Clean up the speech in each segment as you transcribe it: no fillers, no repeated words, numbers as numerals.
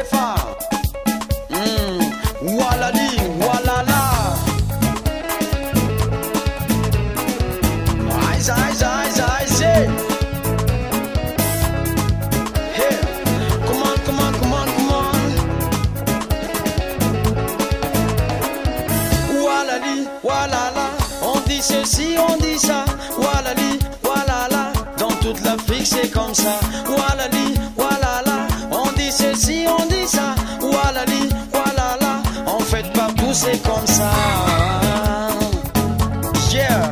fa. Walali, walala. Aïe, aïe, aïe, aïe, hey, come on, come on, come on, come on. Walali, walala. On dit ceci, on dit ça. Walali, walala. Dans toute l'Afrique, c'est comme ça. Walali, walala. On dit ceci, on dit ça. Walali, walala. En fait, partout, c'est comme ça. Yeah.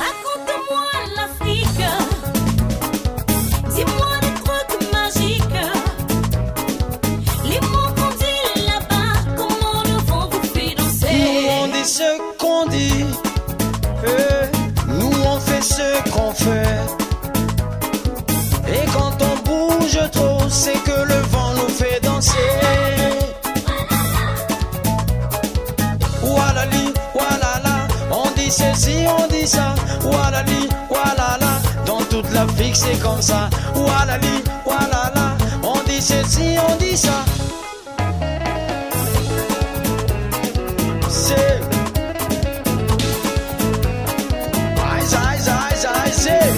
Raconte-moi l'Afrique. Dis-moi des trucs magiques. Les mots qu'on dit là-bas, comment le vent vous fait danser. Nous, on dit ce qu'on dit. Nous, on fait ce qu'on fait. Et quand on bouge trop, c'est que le vent nous fait danser. Walali, walala. On dit ceci, on dit ça. Walali, walala. Dans toute l'Afrique, c'est comme ça. Walali, walala. On dit ceci, on dit ça. C'est aïe, aïe, aïe, aïe, c'est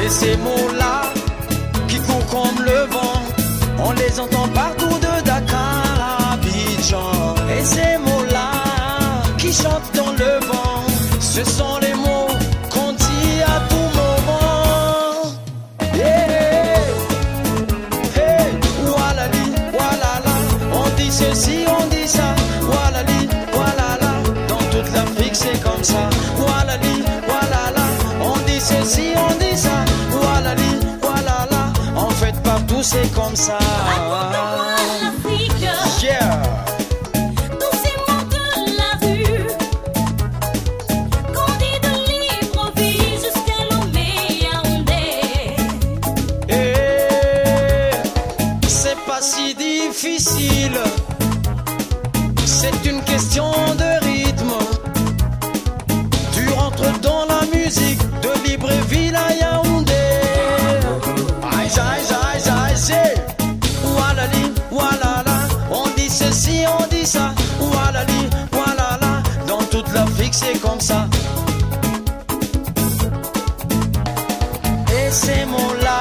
et ces mots-là qui courent comme le vent, on les entend partout de Dakar à Abidjan. Et ces mots-là qui chantent dans le vent, ce sont les mots qu'on dit à tout moment. Hey, hey, walali, walala. On dit ceci, on dit ça. Walali, walala. Dans toute l'Afrique, c'est comme ça. Walali, walala. On dit ceci, on dit ça. Walali, walala. En fait, partout, c'est comme ça. Raconte-moi l'Afrique. Yeah. Tous ces mots de la rue qu'on dit de Libreville jusqu'à Lomé Yaoundé. Et c'est pas si difficile. C'est une question de rythme. Tu rentres dans la musique de Libreville à Yaoundé. Aïe, aïe, aïe, aïe, c'est walali, walala. On dit ceci, on dit ça. Walali, walala. Dans toute l'Afrique, c'est comme ça. Et ces mots-là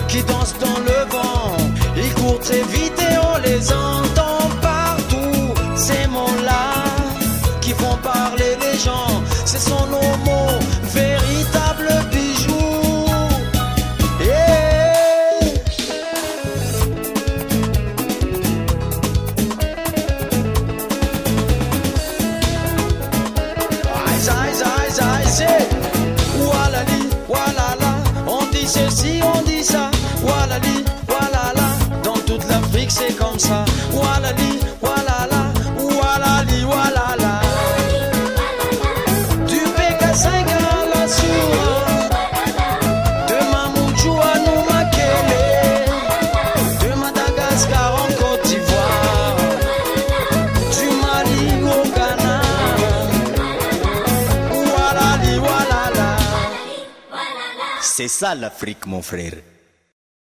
qui dansent dans le vent, ils courent très vite et on les entend partout. Ces mots-là qui font parler les gens, ce sont nos mots, véritables bijoux. Yeah. Aïe, aïe, aïe, aïe, c'est walali, walala. On dit ceci, on dit ça. Walali, walala. Dans toute l'Afrique, c'est comme ça. Walali, walala. Walali, walala. Du Bécassin à la Soura, de Mamoudzou à Noumakele, de Madagascar en Côte d'Ivoire, du Mali au Ghana. Walali, walala. C'est ça l'Afrique, mon frère.